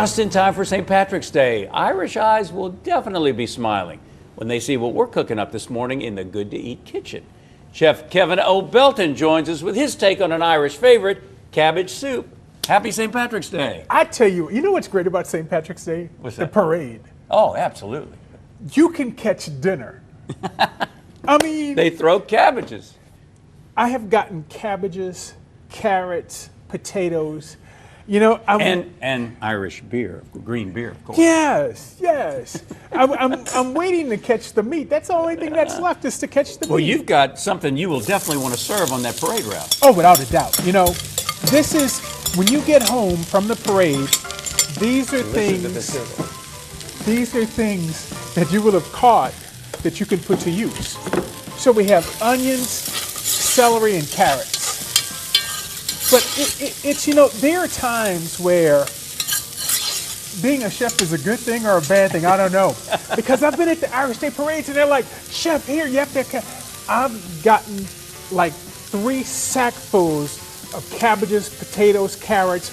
Just in time for St. Patrick's Day, Irish eyes will definitely be smiling when they see what we're cooking up this morning in the Good to Eat kitchen. Chef Kevin Belton joins us with his take on an Irish favorite, cabbage soup. Happy St. Patrick's Day. I tell you, you know what's great about St. Patrick's Day? What's that? The parade. Oh, absolutely. You can catch dinner. I mean, They throw cabbages. I have gotten cabbages, carrots, potatoes. You know, And Irish beer, green beer, of course. yes. I'm waiting to catch the meat. That's the only thing that's left is to catch the meat. Well, you've got something you will definitely want to serve on that parade route. Oh, without a doubt. You know, this is when you get home from the parade. These are things that you will have caught that you can put to use. So we have onions, celery, and carrots. But it's, you know, there are times where being a chef is a good thing or a bad thing. I don't know. Because I've been at the Irish Day parades and they're like, Chef, here, you have to. I've gotten like 3 sackfuls of cabbages, potatoes, carrots,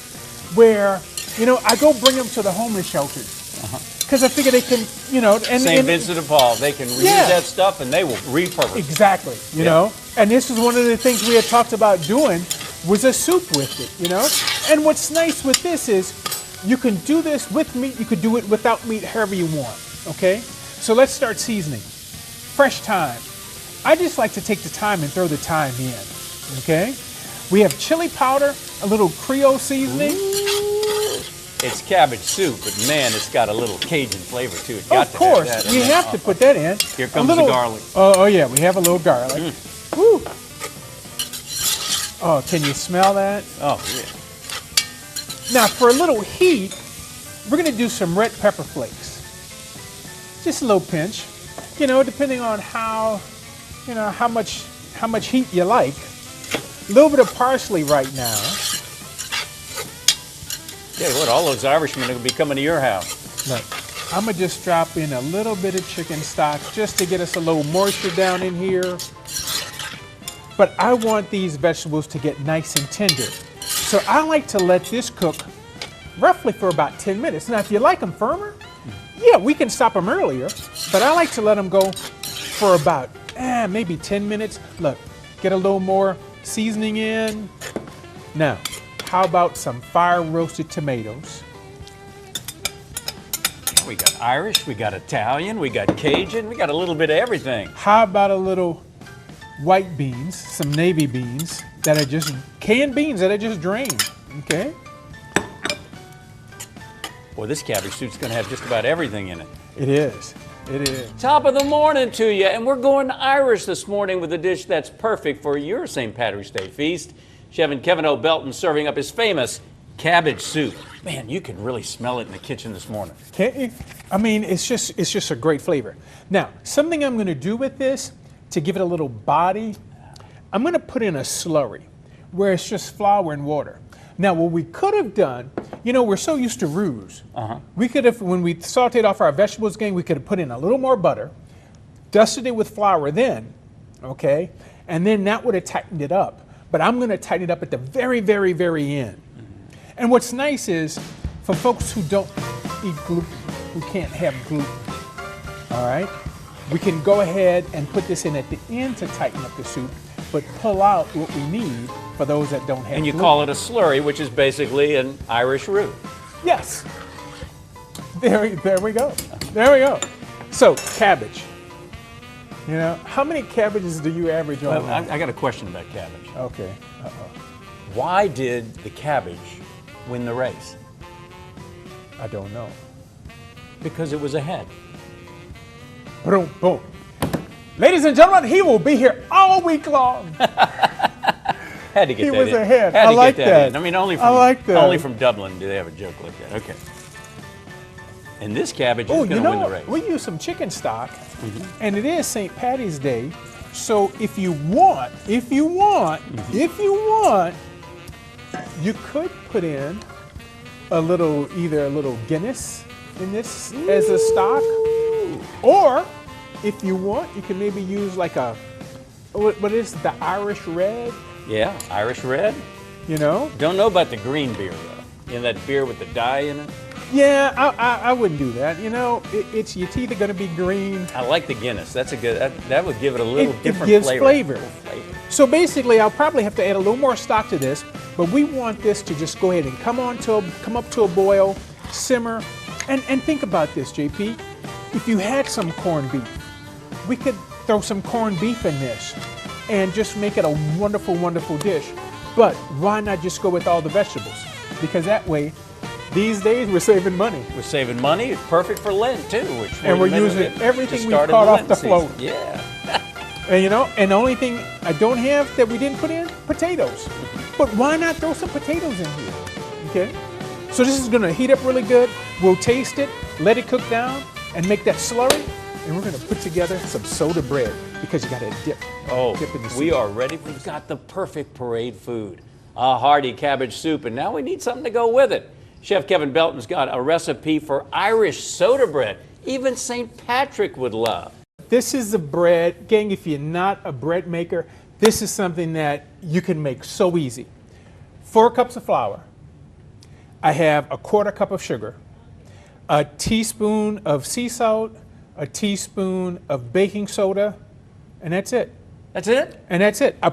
where, you know, I go bring them to the homeless shelters. Because I figure they can, you know. St. Vincent de Paul, they can reuse that stuff and they will repurpose it. Exactly, you know. And this is one of the things we had talked about doing was a soup with it, you know. And what's nice with this is you can do this with meat, you could do it without meat, however you want, okay? So let's start seasoning. Fresh thyme. I just like to take the time and throw the thyme in, okay? We have chili powder, a little Creole seasoning. It's cabbage soup, but man, it's got a little Cajun flavor to it. Of course, you have to put that in. Here comes the garlic. Oh yeah, we have a little garlic. Woo. Oh, can you smell that? Oh, yeah. Now, for a little heat, we're going to do some red pepper flakes. Just a little pinch, you know, depending on how much heat you like. A little bit of parsley right now. Yeah, what? All those Irishmen are going to be coming to your house. Look, I'm going to just drop in a little bit of chicken stock just to get us a little moisture down in here. But I want these vegetables to get nice and tender. So I like to let this cook roughly for about 10 minutes. Now, if you like them firmer, yeah, we can stop them earlier. But I like to let them go for about maybe 10 minutes. Look, get a little more seasoning in. Now, how about some fire roasted tomatoes? We got Irish, we got Italian, we got Cajun, we got a little bit of everything. How about a little white beans, some navy beans that are just canned beans that I just drained, okay? Boy, this cabbage soup's going to have just about everything in it. It is. It is. Top of the morning to you, and we're going Irish this morning with a dish that's perfect for your St. Patrick's Day feast. Chef Kevin Belton serving up his famous cabbage soup. Man, you can really smell it in the kitchen this morning. Can't you? I mean, it's just a great flavor. Now, something I'm going to do with this to give it a little body, I'm going to put in a slurry where it's just flour and water. Now, what we could have done, you know, we're so used to roux. We could have, when we sauteed off our vegetables again, we could have put in a little more butter, dusted it with flour then, okay? And then that would have tightened it up. But I'm going to tighten it up at the very, very, very end. And what's nice is, for folks who don't eat gluten, who can't have gluten, all right, we can go ahead and put this in at the end to tighten up the soup, but pull out what we need for those that don't have gluten. And you call it a slurry, which is basically an Irish roux. Yes. There we go. There we go. So, cabbage. You know, how many cabbages do you average on? Well, I got a question about cabbage. Okay. Why did the cabbage win the race? I don't know. Because it was ahead. Boom, boom. Ladies and gentlemen, he will be here all week long. Had to get he that was in. ahead. Had I to like get that. In. I mean, only from Dublin do they have a joke like that. Okay. And this cabbage is going to win the race. We use some chicken stock, and it is St. Patty's Day. So if you want, you could put in either a little Guinness in this as a stock, or if you want, you can maybe use like what is the Irish Red? Yeah, Irish Red. You know? Don't know about the green beer though. You know that beer with the dye in it? Yeah, I wouldn't do that. You know, it's either going to be green. I like the Guinness. That's a good. That would give it a little different It gives flavor. flavor. So basically, I'll probably have to add a little more stock to this, but we want this to just go ahead and come up to a boil, simmer, and think about this, JP. If you had some corned beef, we could throw some corned beef in this and just make it a wonderful, wonderful dish. But why not just go with all the vegetables? Because that way, these days we're saving money. We're saving money. It's perfect for Lent too, and we're using everything we caught off the float. Yeah. And you know, and the only thing I don't have that we didn't put in, potatoes. But why not throw some potatoes in here? Okay. So this is gonna heat up really good. We'll taste it, let it cook down, and make that slurry. And we're gonna put together some soda bread because you gotta dip. Oh, dip in the soup. we are ready. We've got the perfect parade food. A hearty cabbage soup, and now we need something to go with it. Chef Kevin Belton's got a recipe for Irish soda bread. Even St. Patrick would love. This is the bread. Gang, if you're not a bread maker, this is something that you can make so easy. 4 cups of flour. I have a 1/4 cup of sugar, a teaspoon of sea salt, a teaspoon of baking soda, and that's it. That's it? And that's it. I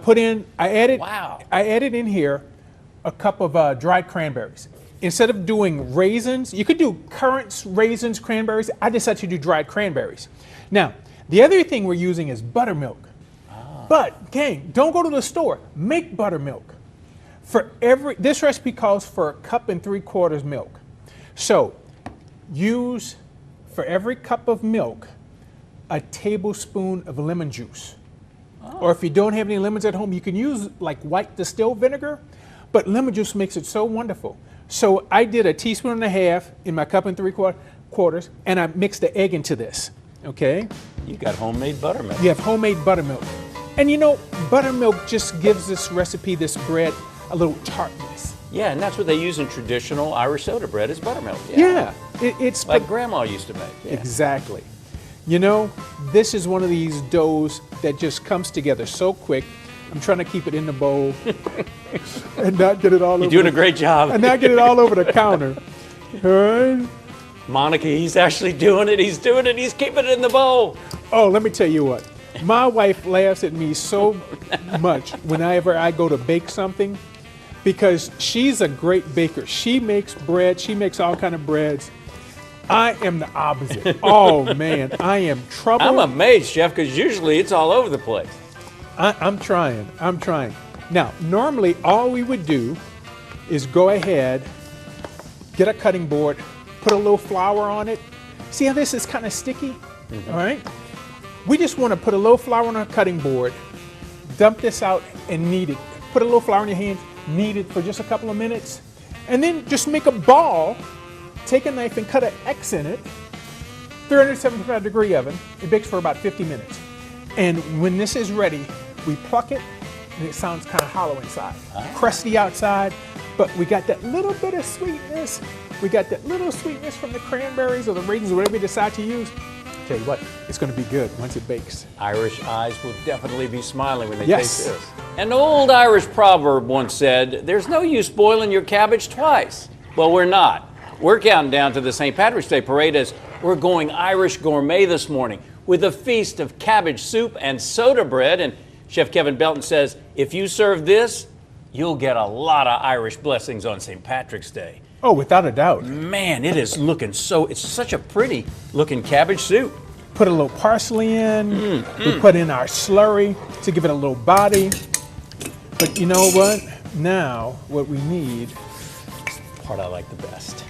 added Wow. I added in here a cup of dried cranberries. Instead of doing raisins, you could do currants, raisins, cranberries. I decided to do dried cranberries. Now, the other thing we're using is buttermilk. But, gang, don't go to the store. Make buttermilk. This recipe calls for 1 3/4 cups milk. So, use, for every cup of milk, a tablespoon of lemon juice. Or if you don't have any lemons at home, you can use like white distilled vinegar, but lemon juice makes it so wonderful. So I did a teaspoon and a half in my 1 3/4 cups, and I mixed the egg into this, okay? You got homemade buttermilk. You have homemade buttermilk. And you know, buttermilk just gives this recipe, this bread, a little tartness. Yeah, and that's what they use in traditional Irish soda bread is buttermilk. Yeah, it's like Grandma used to make. Yeah. Exactly. You know, this is one of these doughs that just comes together so quick. I'm trying to keep it in the bowl and not get it all over. You're doing a great job. And not get it all over the counter. All right? Monica, he's actually doing it. He's doing it. He's keeping it in the bowl. Oh, let me tell you what. My wife laughs at me so much whenever I go to bake something because she's a great baker. She makes bread. She makes all kind of breads. I am the opposite. Oh, man. I am trouble. I'm amazed, Chef, because usually it's all over the place. I'm trying. Now, normally all we would do is go ahead, get a cutting board, put a little flour on it. See how this is kind of sticky? All right? We just want to put a little flour on our cutting board, dump this out and knead it. Put a little flour in your hand, knead it for just a couple of minutes, and then just make a ball. Take a knife and cut an X in it, 375-degree oven. It bakes for about 50 minutes. And when this is ready, we pluck it, and it sounds kind of hollow inside. Crusty outside, but we got that little bit of sweetness. We got that little sweetness from the cranberries or the raisins, or whatever you decide to use. Tell you what, it's going to be good once it bakes. Irish eyes will definitely be smiling when they Yes. taste this. An old Irish proverb once said, "There's no use boiling your cabbage twice." Well, we're not. We're counting down to the St. Patrick's Day parade as we're going Irish gourmet this morning with a feast of cabbage soup and soda bread. And Chef Kevin Belton says, if you serve this, you'll get a lot of Irish blessings on St. Patrick's Day. Oh, without a doubt. Man, it is looking it's such a pretty looking cabbage soup. Put a little parsley in. We put in our slurry to give it a little body. But you know what? Now, what we need Part I like the best.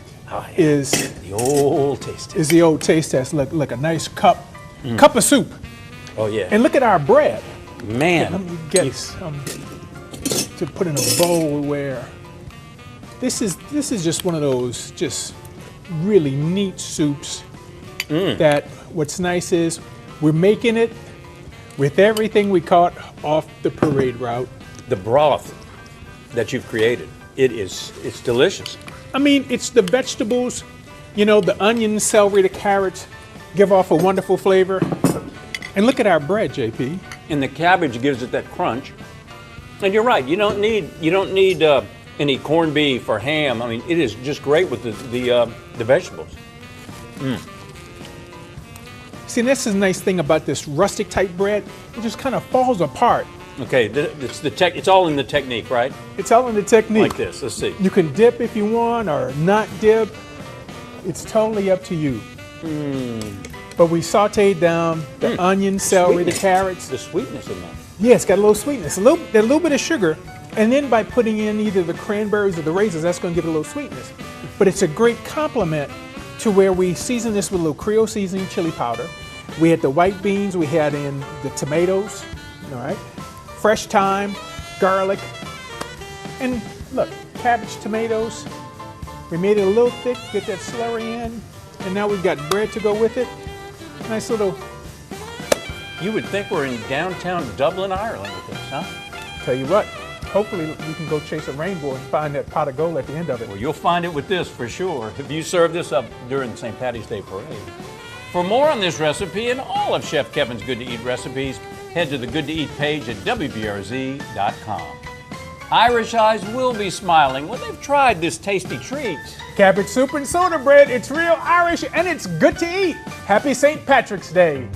is The old taste test. the old taste test. Look, a nice cup of soup. Oh, yeah. And look at our bread. Man. Let me get some to put in a bowl where this is just one of those just really neat soups that what's nice is we're making it with everything we caught off the parade route. The broth that you've created, it's delicious. I mean, it's the vegetables, you know, the onions, celery, the carrots give off a wonderful flavor. And look at our bread, JP. And the cabbage gives it that crunch. And you're right, you don't need and eat corned beef or ham. I mean, it is just great with the vegetables. See, this is a nice thing about this rustic type bread. It just kind of falls apart. Okay, it's all in the technique, right? It's all in the technique. Like this. Let's see. You can dip if you want or not dip. It's totally up to you. But we sauteed down the onion, celery, the carrots. The sweetness in that. Yeah, it's got a little sweetness, a little bit of sugar. And then by putting in either the cranberries or the raisins, that's going to give it a little sweetness. But it's a great complement to where we season this with a little Creole seasoning chili powder. We had the white beans, we had in the tomatoes, all right? Fresh thyme, garlic, and look, cabbage, tomatoes. We made it a little thick, get that slurry in, and now we've got bread to go with it. Nice little. You would think we're in downtown Dublin, Ireland with this, huh? Tell you what, hopefully we can go chase a rainbow and find that pot of gold at the end of it. Well, you'll find it with this for sure if you serve this up during the St. Patty's Day parade. For more on this recipe and all of Chef Kevin's Good to Eat recipes, head to the Good to Eat page at WBRZ.com. Irish eyes will be smiling when they've tried this tasty treat. Cabbage soup and soda bread, it's real Irish and it's good to eat. Happy St. Patrick's Day.